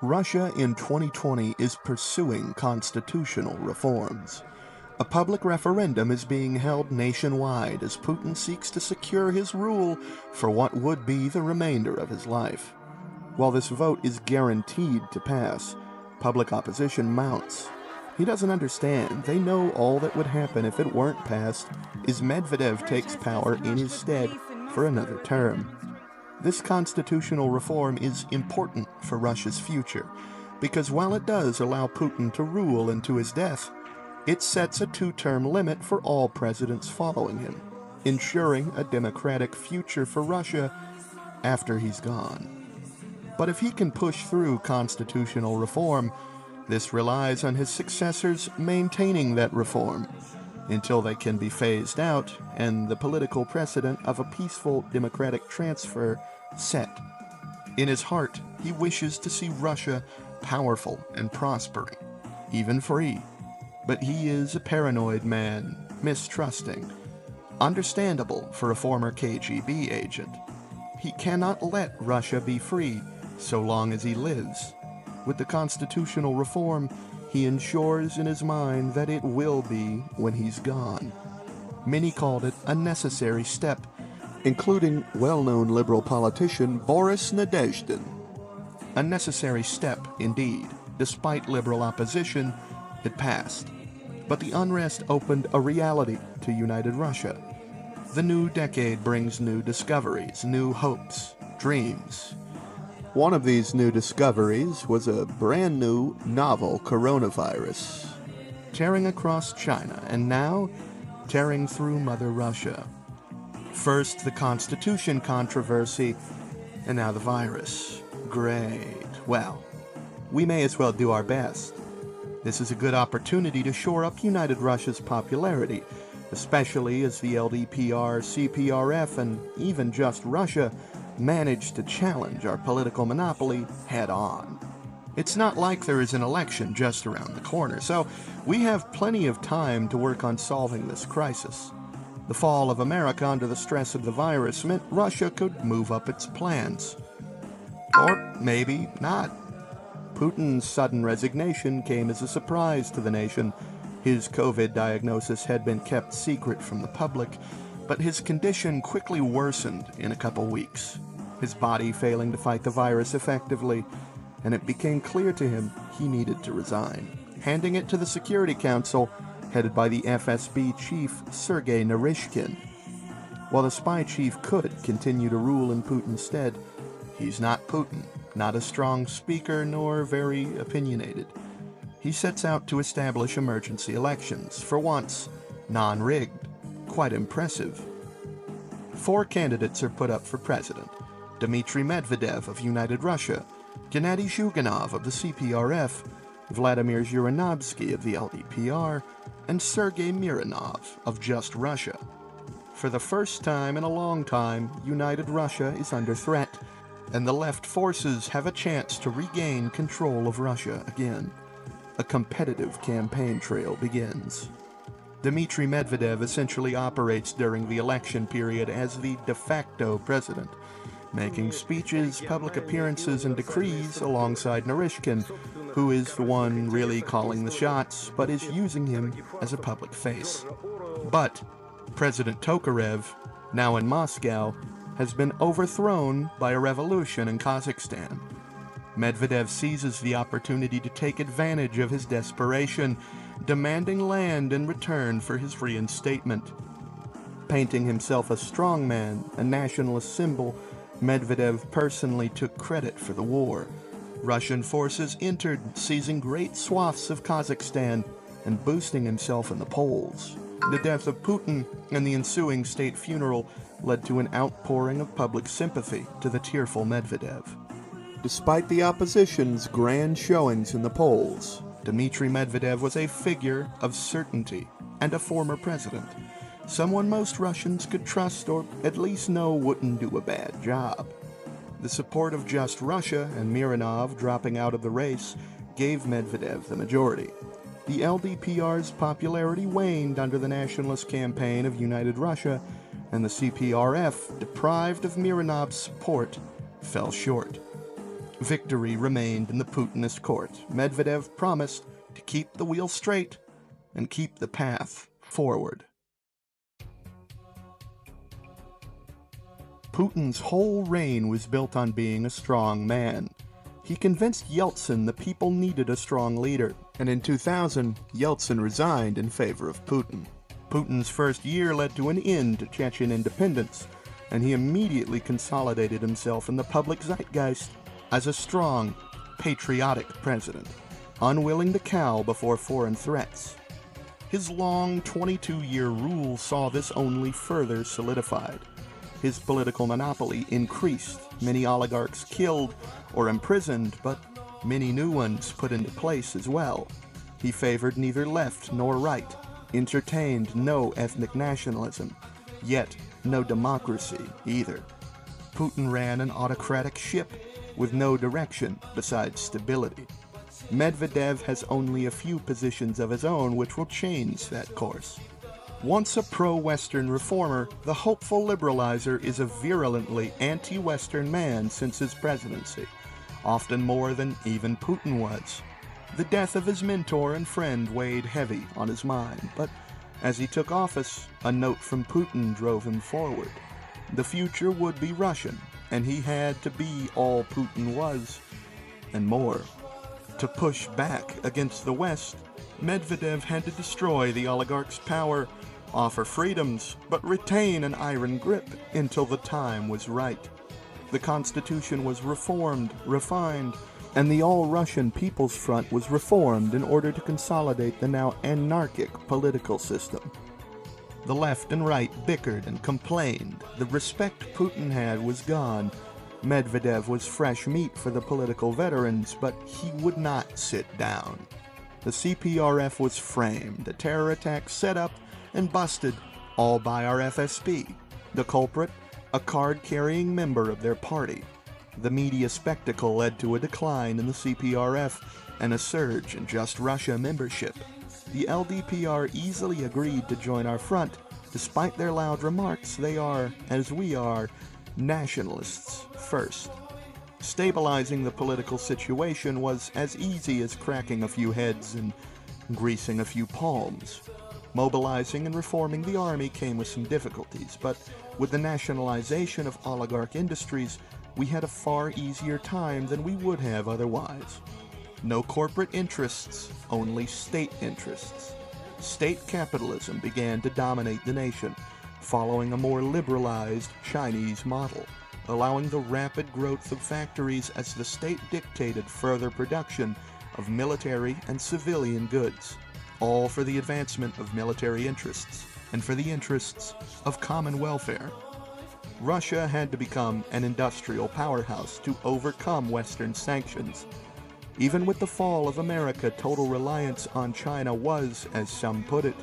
Russia in 2020 is pursuing constitutional reforms. A public referendum is being held nationwide as Putin seeks to secure his rule for what would be the remainder of his life. While this vote is guaranteed to pass, public opposition mounts. He doesn't understand. They know all that would happen if it weren't passed is Medvedev takes power in his stead for another term. This constitutional reform is important for Russia's future, because while it does allow Putin to rule into his death, it sets a two-term limit for all presidents following him, ensuring a democratic future for Russia after he's gone. But if he can push through constitutional reform, this relies on his successors maintaining that reform until they can be phased out and the political precedent of a peaceful democratic transfer set. In his heart, he wishes to see Russia powerful and prospering, even free. But he is a paranoid man, mistrusting. Understandable for a former KGB agent. He cannot let Russia be free so long as he lives. With the constitutional reform, he ensures in his mind that it will be when he's gone. Many called it a necessary step, including well-known liberal politician Boris Nadezhdin. A necessary step, indeed. Despite liberal opposition, it passed. But the unrest opened a reality to united Russia. The new decade brings new discoveries, new hopes, dreams. One of these new discoveries was a brand new, novel coronavirus, tearing across China, and now tearing through Mother Russia. First, the Constitution controversy, and now the virus. Great. Well, we may as well do our best. This is a good opportunity to shore up united Russia's popularity, especially as the LDPR, CPRF, and even just Russia managed to challenge our political monopoly head-on. It's not like there is an election just around the corner, so we have plenty of time to work on solving this crisis. The fall of America under the stress of the virus meant Russia could move up its plans. Or maybe not. Putin's sudden resignation came as a surprise to the nation. His COVID diagnosis had been kept secret from the public, but his condition quickly worsened in a couple weeks, his body failing to fight the virus effectively, and it became clear to him he needed to resign, handing it to the Security Council, headed by the FSB chief Sergei Naryshkin. While the spy chief could continue to rule in Putin's stead, he's not Putin, not a strong speaker nor very opinionated. He sets out to establish emergency elections, for once non-rigged. Quite impressive. 4 candidates are put up for president: Dmitry Medvedev of United Russia, Gennady Zyuganov of the CPRF, Vladimir Zhirinovsky of the LDPR, and Sergei Mironov of Just Russia. For the first time in a long time, united Russia is under threat, and the left forces have a chance to regain control of Russia again. A competitive campaign trail begins. Dmitry Medvedev essentially operates during the election period as the de facto president, making speeches, public appearances, and decrees alongside Naryshkin, who is the one really calling the shots, but is using him as a public face. But President Tokarev, now in Moscow, has been overthrown by a revolution in Kazakhstan. Medvedev seizes the opportunity to take advantage of his desperation, demanding land in return for his reinstatement. Painting himself a strongman, a nationalist symbol, Medvedev personally took credit for the war. Russian forces entered, seizing great swaths of Kazakhstan and boosting himself in the polls. The death of Putin and the ensuing state funeral led to an outpouring of public sympathy to the tearful Medvedev. Despite the opposition's grand showings in the polls, Dmitry Medvedev was a figure of certainty and a former president, someone most Russians could trust or at least know wouldn't do a bad job. The support of Just Russia and Mironov dropping out of the race gave Medvedev the majority. The LDPR's popularity waned under the nationalist campaign of United Russia, and the CPRF, deprived of Mironov's support, fell short. Victory remained in the Putinist court. Medvedev promised to keep the wheel straight and keep the path forward. Putin's whole reign was built on being a strong man. He convinced Yeltsin the people needed a strong leader, and in 2000, Yeltsin resigned in favor of Putin. Putin's first year led to an end to Chechen independence, and he immediately consolidated himself in the public zeitgeist as a strong, patriotic president, unwilling to cow before foreign threats. His long 22-year rule saw this only further solidified. His political monopoly increased, many oligarchs killed or imprisoned, but many new ones put into place as well. He favored neither left nor right, entertained no ethnic nationalism, yet no democracy either. Putin ran an autocratic ship with no direction besides stability. Medvedev has only a few positions of his own which will change that course. Once a pro-Western reformer, the hopeful liberalizer is a virulently anti-Western man since his presidency, often more than even Putin was. The death of his mentor and friend weighed heavy on his mind, but as he took office, a note from Putin drove him forward. The future would be Russian, and he had to be all Putin was, and more. To push back against the West, Medvedev had to destroy the oligarchs' power, offer freedoms, but retain an iron grip until the time was right. The constitution was reformed, refined, and the All-Russian People's Front was reformed in order to consolidate the now anarchic political system. The left and right bickered and complained. The respect Putin had was gone. Medvedev was fresh meat for the political veterans, but he would not sit down. The CPRF was framed, a terror attack set up and busted, all by our FSB. The culprit, a card-carrying member of their party. The media spectacle led to a decline in the CPRF and a surge in Just Russia membership. The LDPR easily agreed to join our front. Despite their loud remarks, they are, as we are, nationalists first. Stabilizing the political situation was as easy as cracking a few heads and greasing a few palms. Mobilizing and reforming the army came with some difficulties, but with the nationalization of oligarch industries, we had a far easier time than we would have otherwise. No corporate interests, only state interests. State capitalism began to dominate the nation, following a more liberalized Chinese model, allowing the rapid growth of factories as the state dictated further production of military and civilian goods, all for the advancement of military interests and for the interests of common welfare. Russia had to become an industrial powerhouse to overcome Western sanctions. Even with the fall of America, total reliance on China was, as some put it,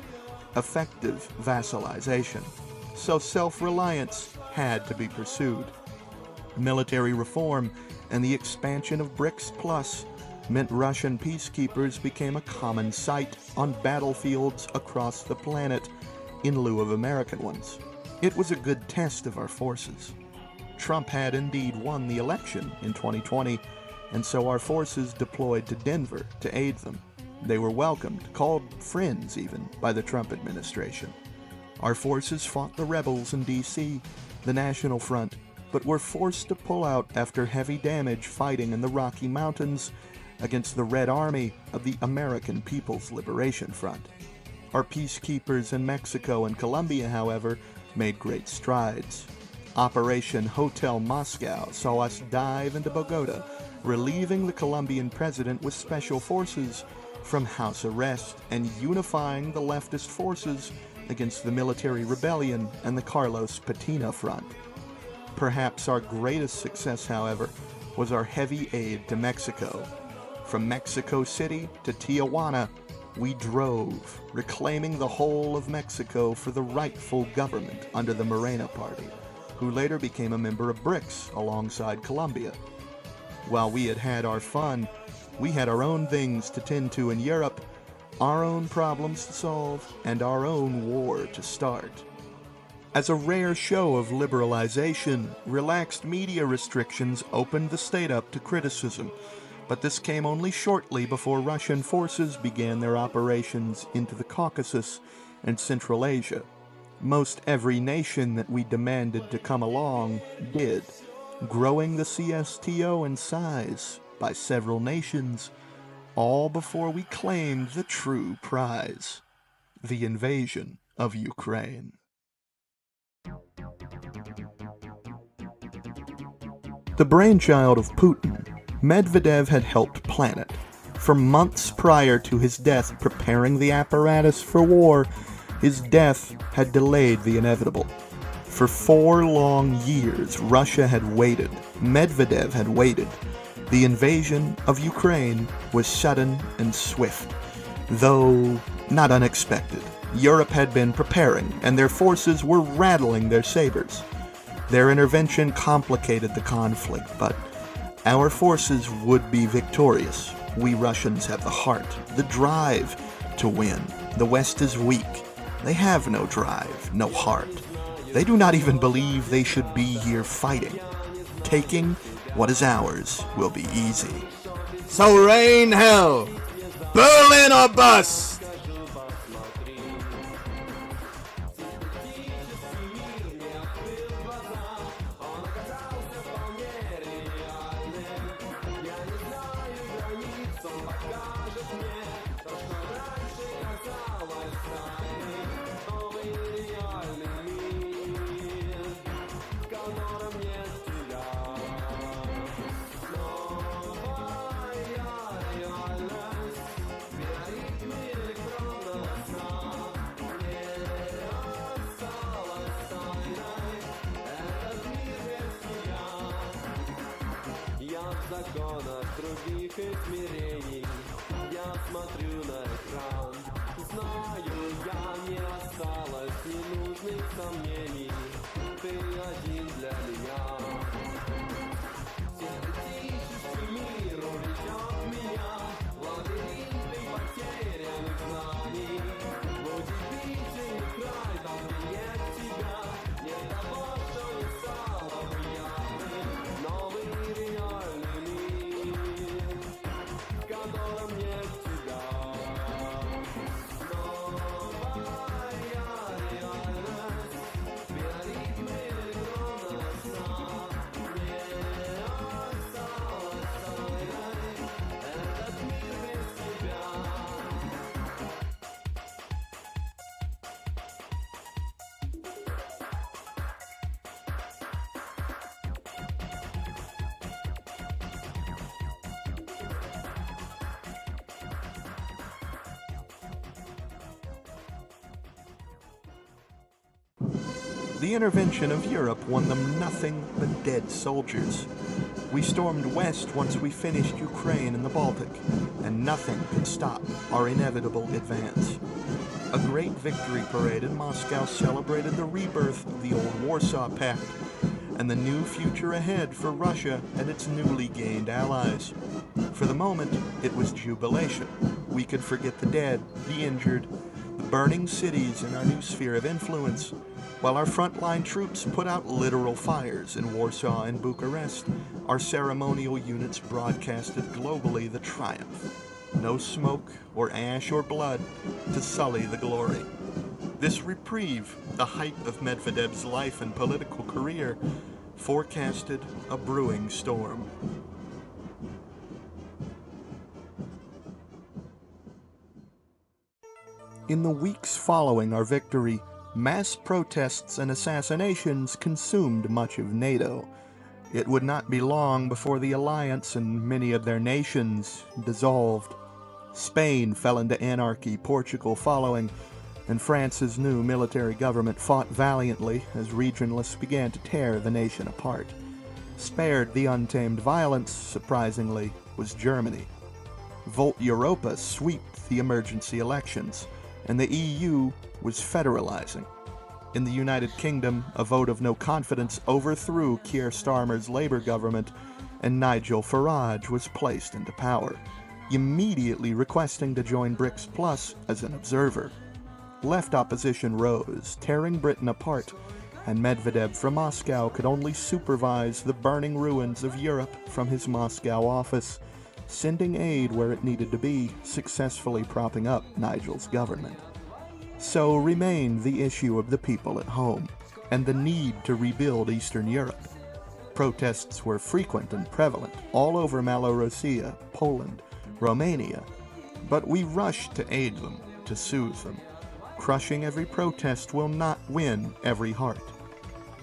effective vassalization. So self-reliance had to be pursued. Military reform and the expansion of BRICS Plus meant Russian peacekeepers became a common sight on battlefields across the planet in lieu of American ones. It was a good test of our forces. Trump had indeed won the election in 2020, and so our forces deployed to Denver to aid them. They were welcomed, called friends even, by the Trump administration. Our forces fought the rebels in D.C., the National Front, but were forced to pull out after heavy damage fighting in the Rocky Mountains against the Red Army of the American People's Liberation Front. Our peacekeepers in Mexico and Colombia, however, made great strides. Operation Hotel Moscow saw us dive into Bogota, relieving the Colombian president with special forces from house arrest and unifying the leftist forces against the military rebellion and the Carlos Patina Front. Perhaps our greatest success, however, was our heavy aid to Mexico. From Mexico City to Tijuana, we drove, reclaiming the whole of Mexico for the rightful government under the Morena Party, who later became a member of BRICS alongside Colombia. While we had had our fun, we had our own things to tend to in Europe, our own problems to solve, and our own war to start. As a rare show of liberalization, relaxed media restrictions opened the state up to criticism, but this came only shortly before Russian forces began their operations into the Caucasus and Central Asia. Most every nation that we demanded to come along did, growing the CSTO in size by several nations, all before we claimed the true prize, the invasion of Ukraine. The brainchild of Putin, Medvedev had helped plan it. For months prior to his death, preparing the apparatus for war, his death had delayed the inevitable. For 4 long years, Russia had waited. Medvedev had waited. The invasion of Ukraine was sudden and swift, though not unexpected. Europe had been preparing, and their forces were rattling their sabers. Their intervention complicated the conflict, but our forces would be victorious. We Russians have the heart, the drive to win. The West is weak. They have no drive, no heart. They do not even believe they should be here fighting. Taking what is ours will be easy. So rain hell, Berlin or bust! законах других измерений. Я смотрю на экран, знаю, я не осталось ненужных сомнений. Ты один для меня. Теоретический мир увлечет меня в лабиринты потерянных знаний. Удивительный край, там где нет тебя, нет того, что не стало приятным. Новый реальный мир, в котором нет тебя. Новая реальность, биоритмы электронного сна. Не осталось тайной этот мир без тебя. The intervention of Europe won them nothing but dead soldiers. We stormed west once we finished Ukraine and the Baltic, and nothing could stop our inevitable advance. A great victory parade in Moscow celebrated the rebirth of the old Warsaw Pact and the new future ahead for Russia and its newly gained allies. For the moment, it was jubilation. We could forget the dead, the injured, the burning cities in our new sphere of influence, while our frontline troops put out literal fires in Warsaw and Bucharest. Our ceremonial units broadcasted globally the triumph. No smoke or ash or blood to sully the glory. This reprieve, the height of Medvedev's life and political career, forecasted a brewing storm. In the weeks following our victory, mass protests and assassinations consumed much of NATO. It would not be long before the alliance and many of their nations dissolved. Spain fell into anarchy, Portugal following, and France's new military government fought valiantly as regionalists began to tear the nation apart. Spared the untamed violence, surprisingly, was Germany. Volt Europa swept the emergency elections, and the EU was federalizing. In the United Kingdom, a vote of no confidence overthrew Keir Starmer's Labour government, and Nigel Farage was placed into power, immediately requesting to join BRICS Plus as an observer. Left opposition rose, tearing Britain apart, and Medvedev from Moscow could only supervise the burning ruins of Europe from his Moscow office, sending aid where it needed to be, successfully propping up Nigel's government. So remained the issue of the people at home, and the need to rebuild Eastern Europe. Protests were frequent and prevalent all over Malorussia, Poland, Romania, but we rushed to aid them, to soothe them. Crushing every protest will not win every heart.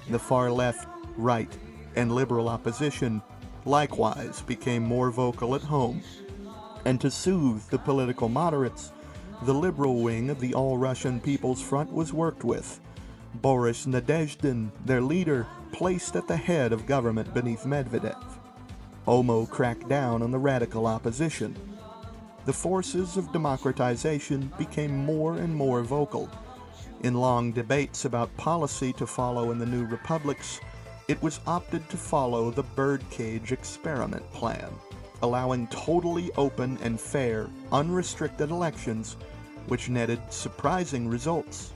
The far left, right, and liberal opposition likewise became more vocal at home, and to soothe the political moderates, the liberal wing of the All-Russian People's Front was worked with. Boris Nadezhdin, their leader, placed at the head of government beneath Medvedev. Omo cracked down on the radical opposition. The forces of democratization became more and more vocal. In long debates about policy to follow in the new republics, it was opted to follow the birdcage experiment plan, allowing totally open and fair, unrestricted elections, which netted surprising results.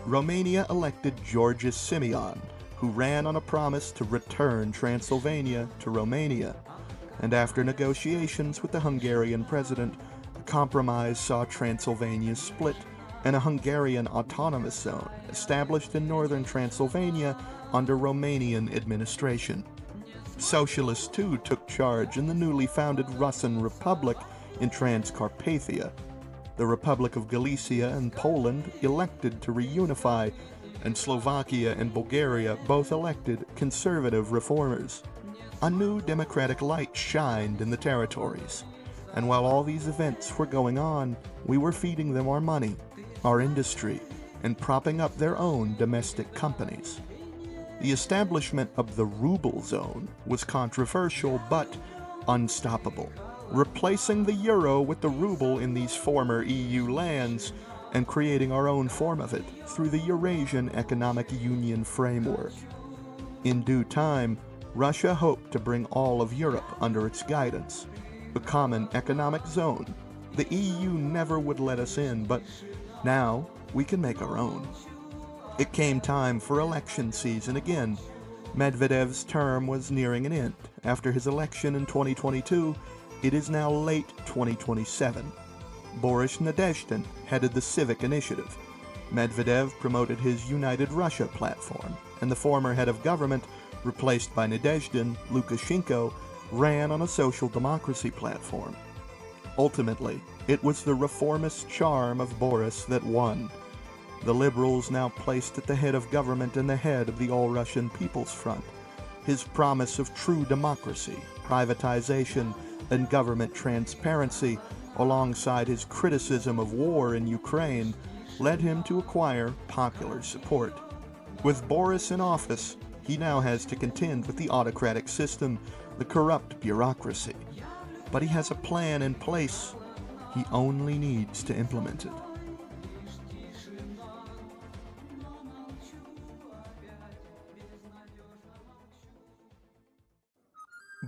Romania elected Georges Simeon, who ran on a promise to return Transylvania to Romania, and after negotiations with the Hungarian president, a compromise saw Transylvania split and a Hungarian autonomous zone established in northern Transylvania under Romanian administration. Socialists too took charge in the newly founded Russian Republic in Transcarpathia. The Republic of Galicia and Poland elected to reunify, and Slovakia and Bulgaria both elected conservative reformers. A new democratic light shined in the territories, and while all these events were going on, we were feeding them our money, our industry, and propping up their own domestic companies. The establishment of the ruble zone was controversial but unstoppable, replacing the euro with the ruble in these former EU lands and creating our own form of it through the Eurasian Economic Union framework. In due time, Russia hoped to bring all of Europe under its guidance, a common economic zone. The EU never would let us in, but now we can make our own. It came time for election season again. Medvedev's term was nearing an end. After his election in 2022, it is now late 2027. Boris Nadezhdin headed the Civic Initiative. Medvedev promoted his United Russia platform, and the former head of government, replaced by Nadezhdin, Lukashenko, ran on a social democracy platform. Ultimately, it was the reformist charm of Boris that won. The liberals now placed at the head of government and the head of the All-Russian People's Front. His promise of true democracy, privatization, and government transparency, alongside his criticism of war in Ukraine, led him to acquire popular support. With Boris in office, he now has to contend with the autocratic system, the corrupt bureaucracy. But he has a plan in place. He only needs to implement it.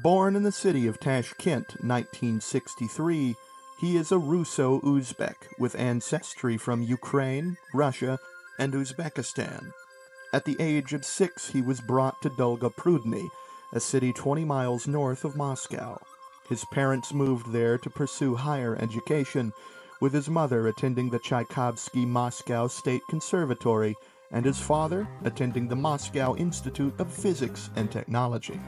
Born in the city of Tashkent, 1963, he is a Russo-Uzbek with ancestry from Ukraine, Russia, and Uzbekistan. At the age of 6, he was brought to Dolgoprudny, a city 20 miles north of Moscow. His parents moved there to pursue higher education, with his mother attending the Tchaikovsky Moscow State Conservatory and his father attending the Moscow Institute of Physics and Technology.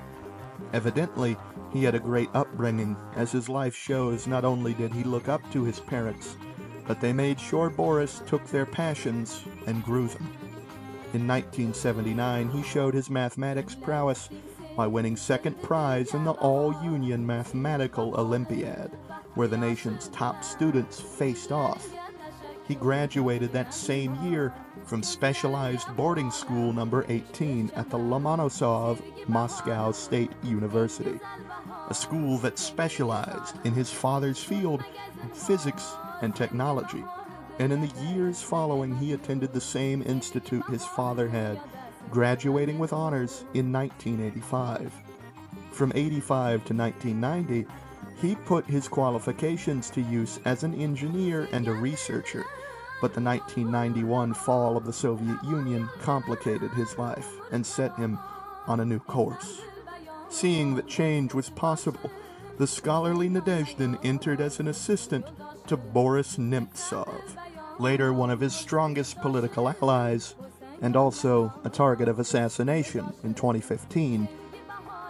Evidently, he had a great upbringing, as his life shows. Not only did he look up to his parents, but they made sure Boris took their passions and grew them. In 1979, he showed his mathematics prowess by winning second prize in the All-Union Mathematical Olympiad, where the nation's top students faced off. He graduated that same year from Specialized Boarding School number 18 at the Lomonosov Moscow State University, a school that specialized in his father's field in physics and technology. And in the years following, he attended the same institute his father had, graduating with honors in 1985. From 85 to 1990, he put his qualifications to use as an engineer and a researcher, but the 1991 fall of the Soviet Union complicated his life and set him on a new course. Seeing that change was possible, the scholarly Nadezhdin entered as an assistant to Boris Nemtsov, later one of his strongest political allies, and also a target of assassination in 2015.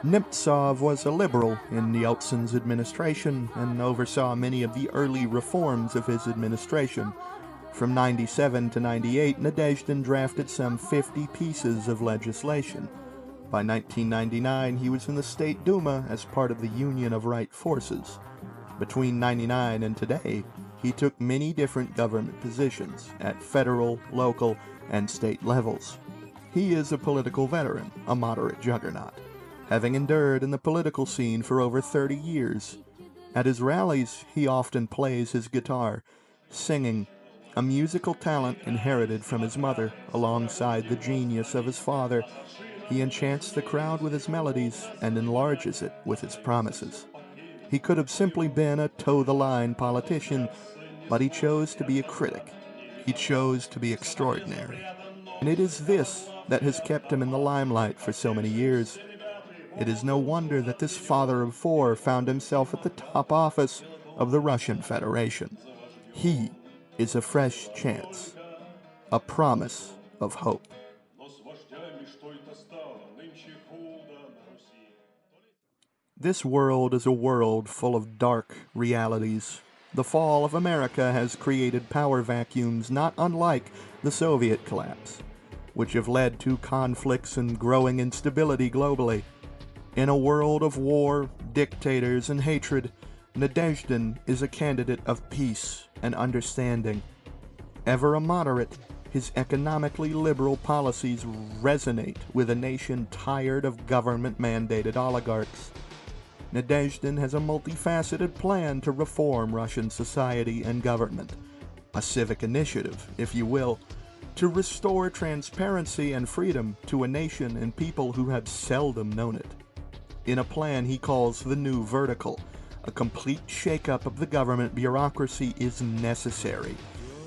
Nemtsov was a liberal in Yeltsin's administration and oversaw many of the early reforms of his administration. From 97 to 98, Nadezhdin drafted some 50 pieces of legislation. By 1999, he was in the State Duma as part of the Union of Right Forces. Between 99 and today, he took many different government positions at federal, local, and state levels. He is a political veteran, a moderate juggernaut, having endured in the political scene for over 30 years. At his rallies, he often plays his guitar, singing, a musical talent inherited from his mother alongside the genius of his father. He enchants the crowd with his melodies and enlarges it with his promises. He could have simply been a toe-the-line politician, but he chose to be a critic. He chose to be extraordinary. And it is this that has kept him in the limelight for so many years. It is no wonder that this father of four found himself at the top office of the Russian Federation. He is a fresh chance, a promise of hope. This world is a world full of dark realities. The fall of America has created power vacuums not unlike the Soviet collapse, which have led to conflicts and growing instability globally. In a world of war, dictators, and hatred, Nadezhdin is a candidate of peace and understanding. Ever a moderate, his economically liberal policies resonate with a nation tired of government-mandated oligarchs. Nadezhdin has a multifaceted plan to reform Russian society and government, a civic initiative, if you will, to restore transparency and freedom to a nation and people who have seldom known it. In a plan he calls the New Vertical, a complete shakeup of the government bureaucracy is necessary,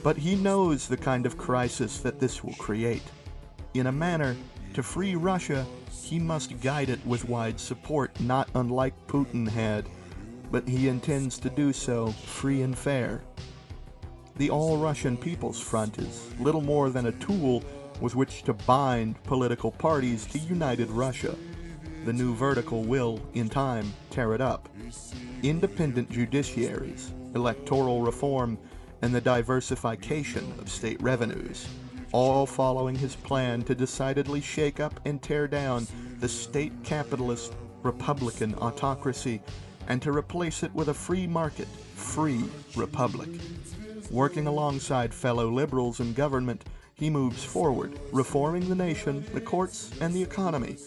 but he knows the kind of crisis that this will create. In a manner, to free Russia, he must guide it with wide support, not unlike Putin had, but he intends to do so free and fair. The All-Russian People's Front is little more than a tool with which to bind political parties to united Russia. The New Vertical will, in time, tear it up. Independent judiciaries, electoral reform, and the diversification of state revenues, all following his plan to decidedly shake up and tear down the state capitalist Republican autocracy and to replace it with a free market, free republic. Working alongside fellow liberals in government, he moves forward, reforming the nation, the courts, and the economy,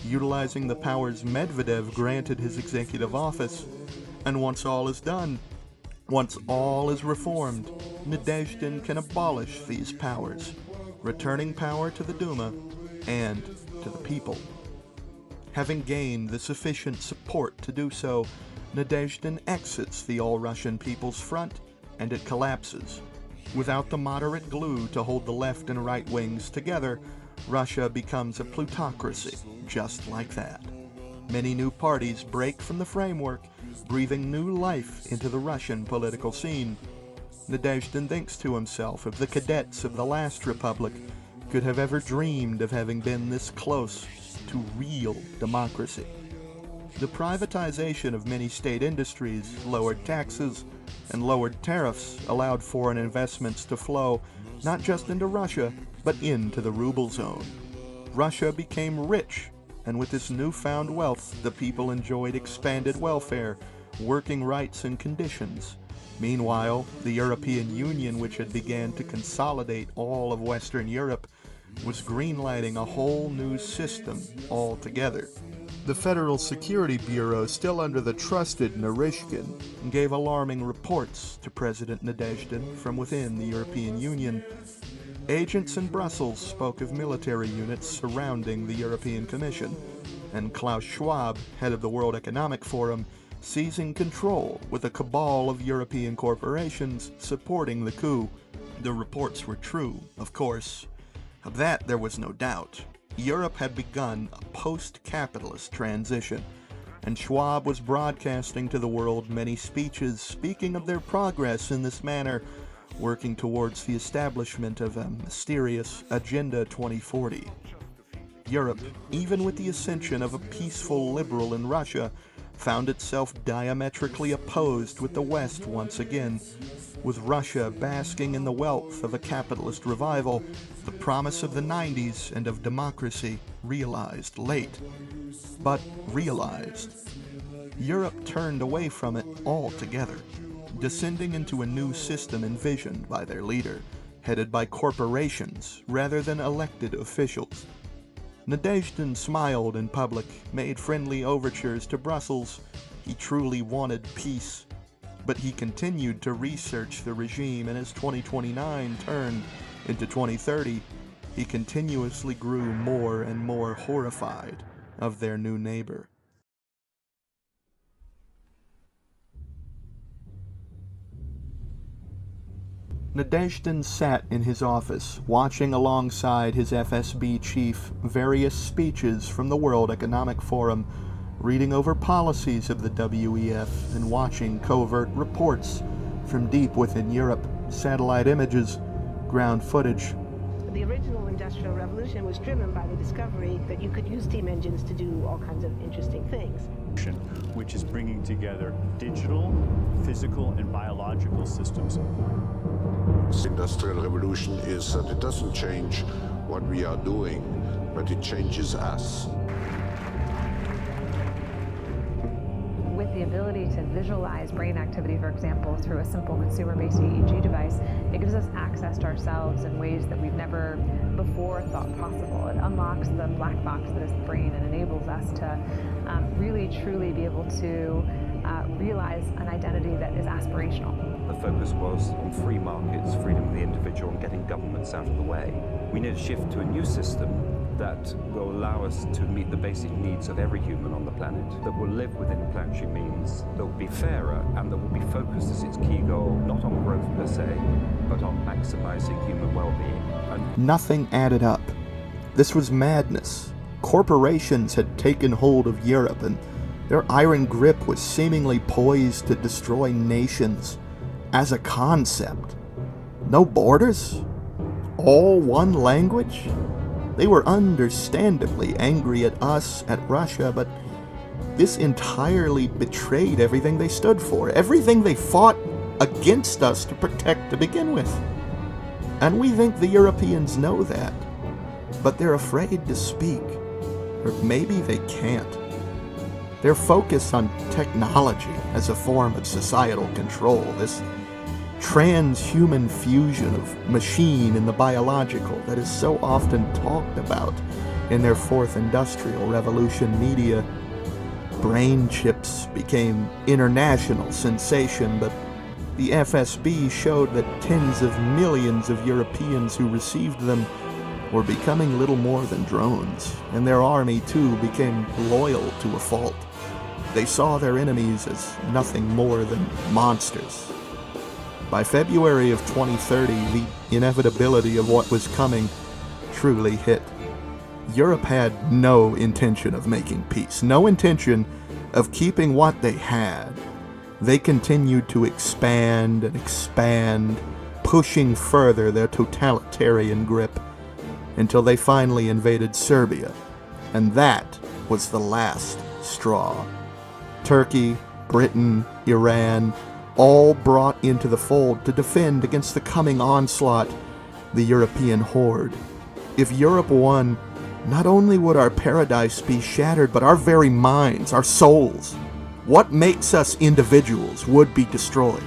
utilizing the powers Medvedev granted his executive office. And once all is done, once all is reformed, Nadezhdin can abolish these powers, returning power to the Duma and to the people. Having gained the sufficient support to do so, Nadezhdin exits the All-Russian People's Front, and it collapses. Without the moderate glue to hold the left and right wings together, Russia becomes a plutocracy, just like that. Many new parties break from the framework, breathing new life into the Russian political scene. Nadezhdin thinks to himself if the cadets of the last republic could have ever dreamed of having been this close to real democracy. The privatization of many state industries, lowered taxes, and lowered tariffs allowed foreign investments to flow not just into Russia, but into the ruble zone. Russia became rich, and with this newfound wealth, the people enjoyed expanded welfare, working rights and conditions. Meanwhile, the European Union, which had began to consolidate all of Western Europe, was greenlighting a whole new system altogether. The Federal Security Bureau, still under the trusted Narishkin, gave alarming reports to President Nadezhdin from within the European Union. Agents in Brussels spoke of military units surrounding the European Commission, and Klaus Schwab, head of the World Economic Forum, seizing control with a cabal of European corporations supporting the coup. The reports were true, of course. Of that there was no doubt. Europe had begun a post-capitalist transition, and Schwab was broadcasting to the world many speeches speaking of their progress in this manner, working towards the establishment of a mysterious Agenda 2040. Europe, even with the ascension of a peaceful liberal in Russia, found itself diametrically opposed with the West once again. With Russia basking in the wealth of a capitalist revival, the promise of the 90s and of democracy realized late, but realized. Europe turned away from it altogether, descending into a new system envisioned by their leader, headed by corporations rather than elected officials. Nadezhdin smiled in public, made friendly overtures to Brussels. He truly wanted peace, but he continued to research the regime, and as 2029 turned into 2030, he continuously grew more and more horrified of their new neighbor. Nadezhdin sat in his office, watching alongside his FSB chief various speeches from the World Economic Forum, reading over policies of the WEF, and watching covert reports from deep within Europe, satellite images, ground footage. The original Industrial Revolution was driven by the discovery that you could use steam engines to do all kinds of interesting things. Which is bringing together digital, physical, and biological systems. The Industrial Revolution is that it doesn't change what we are doing, but it changes us. With the ability to visualize brain activity, for example, through a simple consumer-based EEG device, it gives us access to ourselves in ways that we've never before thought possible. It unlocks the black box that is the brain and enables us to really, truly be able to realize an identity that is aspirational. The focus was on free markets, freedom of the individual, and getting governments out of the way. We need to shift to a new system that will allow us to meet the basic needs of every human on the planet, that will live within planetary means, that will be fairer, and that will be focused as its key goal, not on growth per se, but on maximizing human well-being. Nothing added up. This was madness. Corporations had taken hold of Europe, and their iron grip was seemingly poised to destroy nations as a concept. No borders? All one language? They were understandably angry at us, at Russia, but this entirely betrayed everything they stood for, everything they fought against us to protect to begin with. And we think the Europeans know that, but they're afraid to speak, or maybe they can't. Their focus on technology as a form of societal control, this transhuman fusion of machine and the biological that is so often talked about in their fourth industrial revolution media. Brain chips became international sensation, but the FSB showed that tens of millions of Europeans who received them were becoming little more than drones, and their army too became loyal to a fault. They saw their enemies as nothing more than monsters. By February of 2030, the inevitability of what was coming truly hit. Europe had no intention of making peace, no intention of keeping what they had. They continued to expand and expand, pushing further their totalitarian grip, until they finally invaded Serbia, and that was the last straw. Turkey, Britain, Iran, all brought into the fold to defend against the coming onslaught, the European horde. If Europe won, not only would our paradise be shattered, but our very minds, our souls, what makes us individuals, would be destroyed.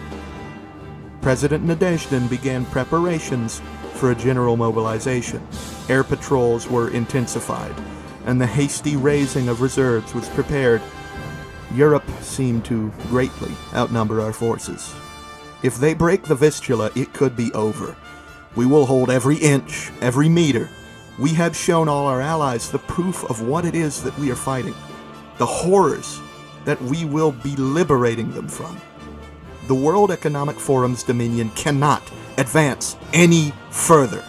President Nadezhdin began preparations for a general mobilization. Air patrols were intensified, and the hasty raising of reserves was prepared. Europe seemed to greatly outnumber our forces. If they break the Vistula, it could be over. We will hold every inch, every meter. We have shown all our allies the proof of what it is that we are fighting, the horrors that we will be liberating them from. the World Economic Forum's dominion cannot advance any further.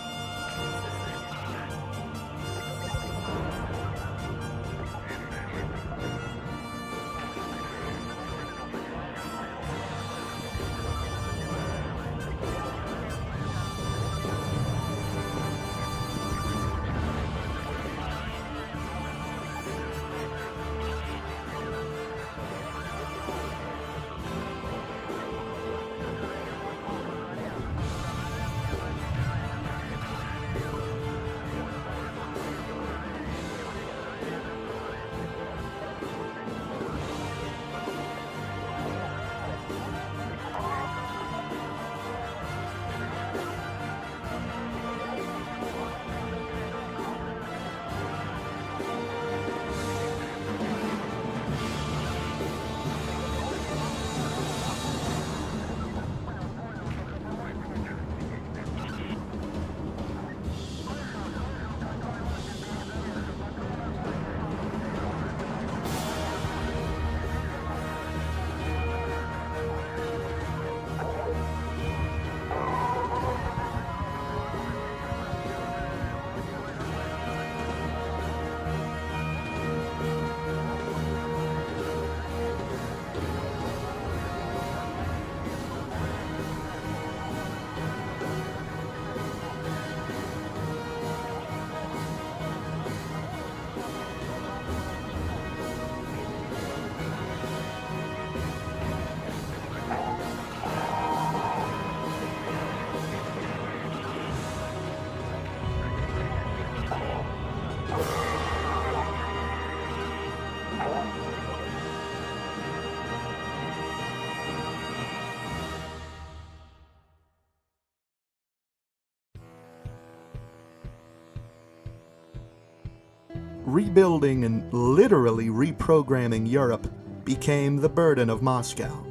Rebuilding and literally reprogramming Europe became the burden of Moscow.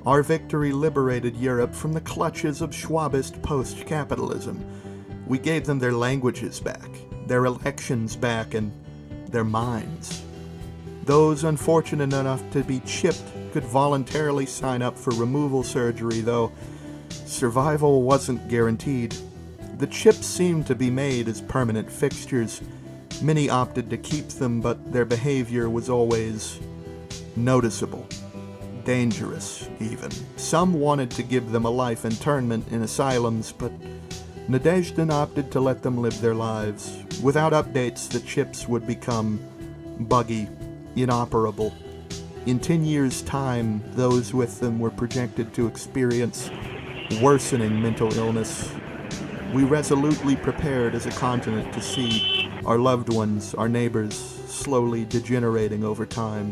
Our victory liberated Europe from the clutches of Schwabist post-capitalism. We gave them their languages back, their elections back, and their minds. Those unfortunate enough to be chipped could voluntarily sign up for removal surgery, though survival wasn't guaranteed. The chips seemed to be made as permanent fixtures. Many opted to keep them, but their behavior was always noticeable, dangerous even. Some wanted to give them a life internment in asylums, but Nadezhdin opted to let them live their lives. Without updates, the chips would become buggy, inoperable. In 10 years' time, those with them were projected to experience worsening mental illness. We resolutely prepared as a continent to see our loved ones, our neighbors, slowly degenerating over time.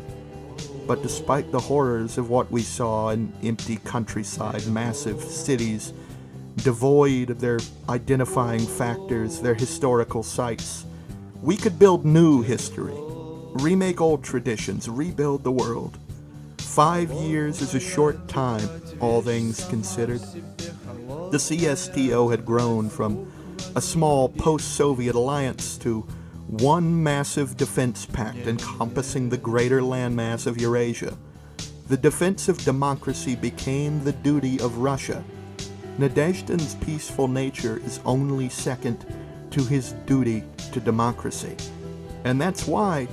But despite the horrors of what we saw in empty countryside, massive cities, devoid of their identifying factors, their historical sites, we could build new history, remake old traditions, rebuild the world. 5 years is a short time, all things considered. The CSTO had grown from a small post-Soviet alliance to one massive defense pact encompassing the greater landmass of Eurasia. The defense of democracy became the duty of Russia. Nadezhdin's peaceful nature is only second to his duty to democracy. And that's why,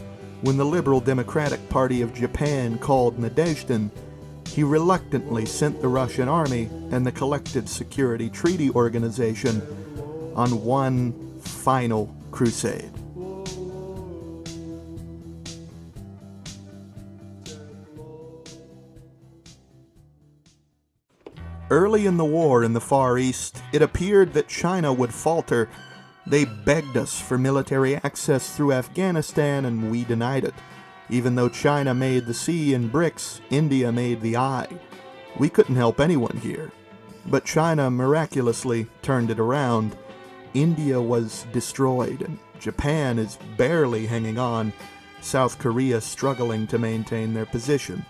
when the Liberal Democratic Party of Japan called Nadezhdin, he reluctantly sent the Russian army and the Collective Security Treaty Organization on one final crusade. Early in the war in the Far East, it appeared that China would falter. They begged us for military access through Afghanistan, and we denied it. Even though China made the C in BRICS, India made the I. We couldn't help anyone here. But China miraculously turned it around. India was destroyed, and Japan is barely hanging on, South Korea struggling to maintain their position.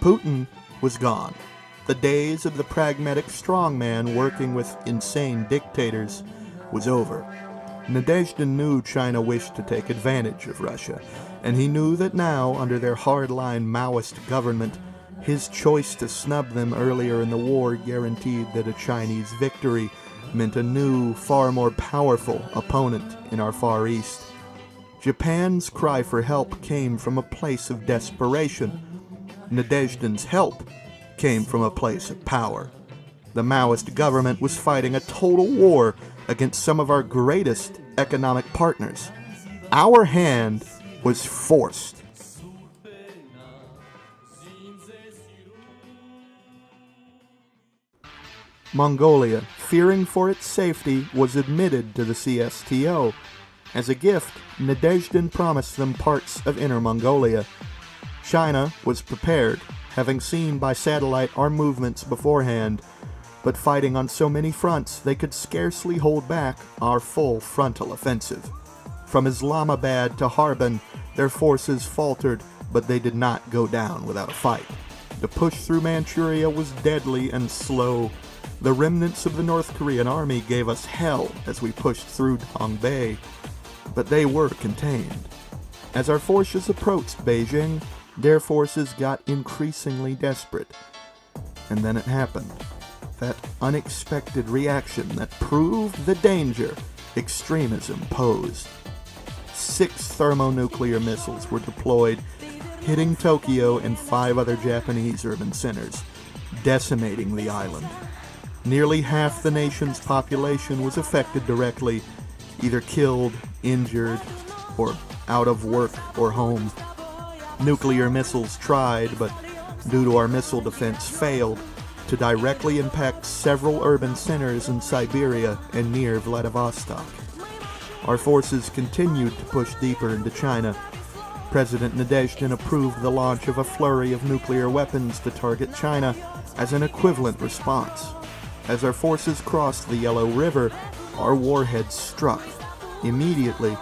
Putin was gone. The days of the pragmatic strongman working with insane dictators was over. Nadezhdin knew China wished to take advantage of Russia, and he knew that now, under their hardline Maoist government, His choice to snub them earlier in the war guaranteed that a Chinese victory meant a new, far more powerful opponent in our Far East. Japan's cry for help came from a place of desperation. Nadezhdin's help came from a place of power. The Maoist government was fighting a total war against some of our greatest economic partners. Our hand was forced. Mongolia, fearing for its safety, was admitted to the CSTO. As a gift, Nadezhdin promised them parts of Inner Mongolia. China was prepared, having seen by satellite our movements beforehand, but fighting on so many fronts they could scarcely hold back our full frontal offensive. From Islamabad to Harbin, their forces faltered, but they did not go down without a fight. The push through Manchuria was deadly and slow. The remnants of the North Korean army gave us hell as we pushed through Dongbei, but they were contained. As our forces approached Beijing, their forces got increasingly desperate. And then it happened. That unexpected reaction that proved the danger extremism posed. 6 thermonuclear missiles were deployed, hitting Tokyo and 5 other Japanese urban centers, decimating the island. Nearly half the nation's population was affected directly, either killed, injured, or out of work or home. Nuclear missiles tried, but due to our missile defense failed, to directly impact several urban centers in Siberia and near Vladivostok. Our forces continued to push deeper into China. President Nadezhdin approved the launch of a flurry of nuclear weapons to target China as an equivalent response. As our forces crossed the Yellow River, our warheads struck. Immediately,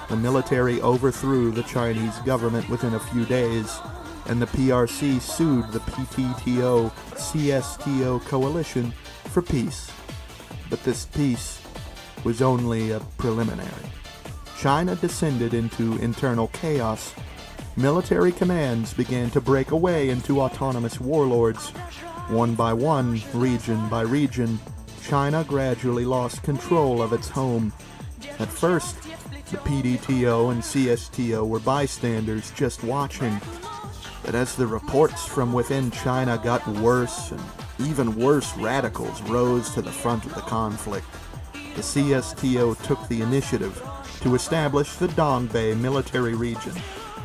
the military overthrew the Chinese government within a few days, and the PRC sued the PTTO-CSTO coalition for peace. But this peace was only a preliminary. China descended into internal chaos. Military commands began to break away into autonomous warlords. One by one, region by region, China gradually lost control of its home. At first, the PDTO and CSTO were bystanders just watching. But as the reports from within China got worse, and even worse radicals rose to the front of the conflict, the CSTO took the initiative to establish the Dongbei military region.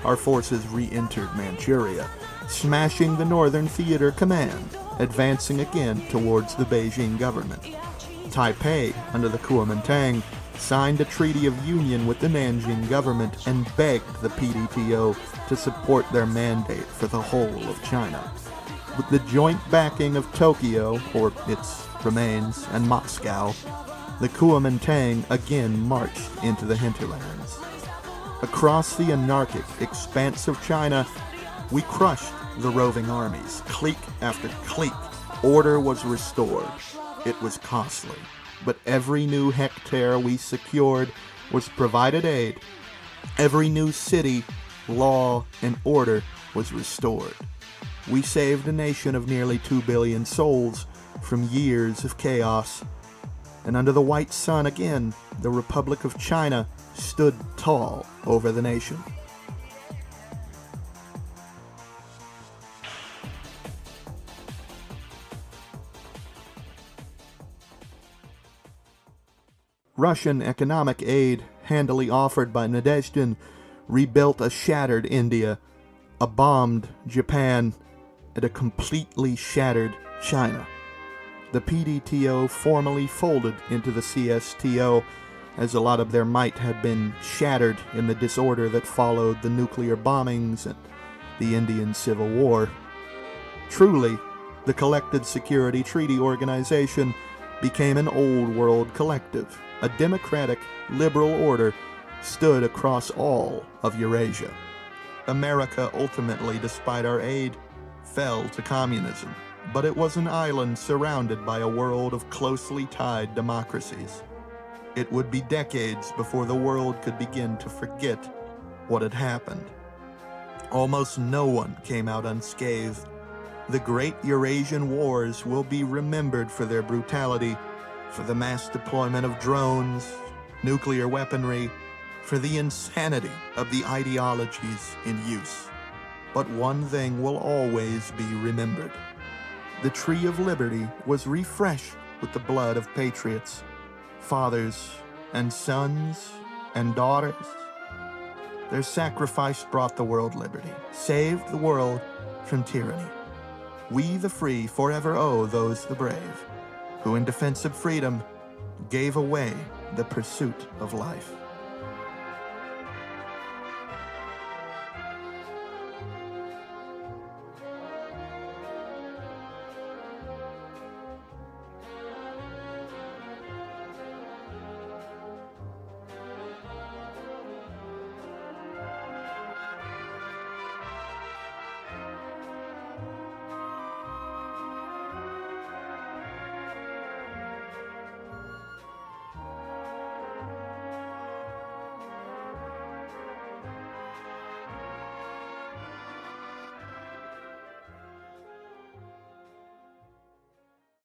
Our forces re-entered Manchuria, smashing the Northern Theater Command, advancing again towards the Beijing government. Taipei, under the Kuomintang, signed a treaty of union with the Nanjing government and begged the PDTO to support their mandate for the whole of China. With the joint backing of Tokyo, or its remains, and Moscow, the Kuomintang again marched into the hinterlands. Across the anarchic expanse of China, we crushed the roving armies, clique after clique. Order was restored. It was costly, but every new hectare we secured was provided aid. Every new city, law, and order was restored. We saved a nation of nearly 2 billion souls from years of chaos. And under the white sun again, the Republic of China stood tall over the nation. Russian economic aid, handily offered by Nadezhdin, rebuilt a shattered India, a bombed Japan, and a completely shattered China. The PDTO formally folded into the CSTO, as a lot of their might had been shattered in the disorder that followed the nuclear bombings and the Indian Civil War. Truly, the Collected Security Treaty Organization became an old world collective. A democratic, liberal order stood across all of Eurasia. America ultimately, despite our aid, fell to communism, but it was an island surrounded by a world of closely tied democracies. It would be decades before the world could begin to forget what had happened. Almost no one came out unscathed. The great Eurasian wars will be remembered for their brutality, for the mass deployment of drones, nuclear weaponry, for the insanity of the ideologies in use. But one thing will always be remembered. The tree of liberty was refreshed with the blood of patriots, fathers and sons and daughters. Their sacrifice brought the world liberty, saved the world from tyranny. We, the free, forever owe those the brave, who in defense of freedom gave away the pursuit of life.